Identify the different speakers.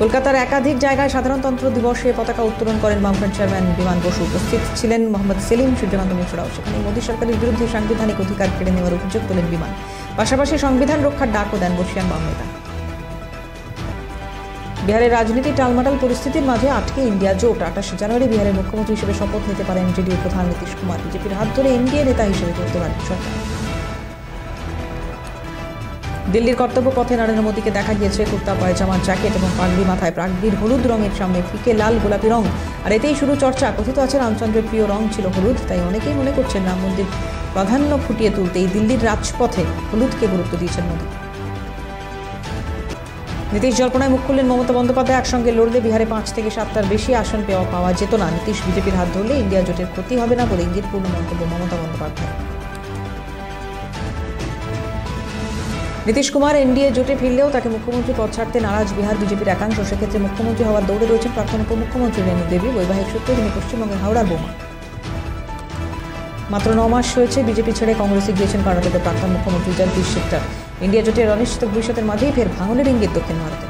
Speaker 1: কলকাতার একাধিক জায়গায় সাধারণতন্ত্র দিবসে পতাকা উত্তোলন করেন বামফ্রন্ট চেয়ারম্যান বিমান বসু। উপস্থিত ছিলেন মোহাম্মদ সেলিম, সূর্যকান্ত মিশ্রাও। সেখানে মোদী সরকারের বিরুদ্ধে সাংবিধানিক অধিকার কেড়ে নেওয়ার অভিযোগ তোলেন বিমান। পাশাপাশি সংবিধান রক্ষার ডাকও দেন বর্ষিয়ান বাম নেতা। বিহারের রাজনীতি টালমাটাল পরিস্থিতির মাঝে আটকে ইন্ডিয়া জোট। 28 জানুয়ারি বিহারের মুখ্যমন্ত্রী হিসেবে শপথ নিতে পারেন জেডিইউ প্রধান নীতিশ কুমার। বিজেপির হাত ধরে এনডিএ নেতা হিসেবে করতে পারেন সরকার। দিল্লির কর্তব্য পথে নরেন্দ্র মোদীকে দেখা গিয়েছে কুর্তা পায়জামা, জ্যাকেট এবং পাগড়ি মাথায়। পাগড়ির হলুদ রঙের সামনে ফিকে লাল গোলাপি রং, আর এতেই শুরু চর্চা। কথিত আছে রামচন্দ্রের প্রিয় রং ছিল হলুদ, তাই অনেকেই মনে করছেন রাম মন্দির প্রাধান্য ফুটিয়ে তুলতেই দিল্লির রাজপথে হলুদকে গুরুত্ব দিয়েছেন মোদী। নীতিশ জল্পনায় মুখ খুললেন মমতা বন্দ্যোপাধ্যায়। একসঙ্গে লড়লে বিহারে 5 থেকে 7টার বেশি আসন পাওয়া যেত না। নীতিশ বিজেপির হাত ধরলে ইন্ডিয়া জোটের ক্ষতি হবে না বলে ইঙ্গিতপূর্ণ মন্তব্য মমতা বন্দ্যোপাধ্যায়। নীতিশ কুমার এনডিএ জোটে ফিরলেও তাকে মুখ্যমন্ত্রী পদ ছাড়তে নারাজ বিহার বিজেপির একাংশ। সেক্ষেত্রে মুখ্যমন্ত্রী হওয়ার দৌড়ে রয়েছেন প্রাক্তন উপমুখ্যমন্ত্রী রেণু দেবী। বৈবাহিক সূত্রে তিনি পশ্চিমবঙ্গের হাওড়ার বোমা। মাত্র 9 মাস হয়েছে বিজেপি ছেড়ে কংগ্রেসে গিয়েছেন কর্ণাটকের প্রাক্তন মুখ্যমন্ত্রী জগদীশ শেট্টার। ইন্ডিয়া জোটের অনিশ্চিত ভবিষ্যতের মাঝেই ফের ভাঙনের ইঙ্গিত দক্ষিণ ভারতে।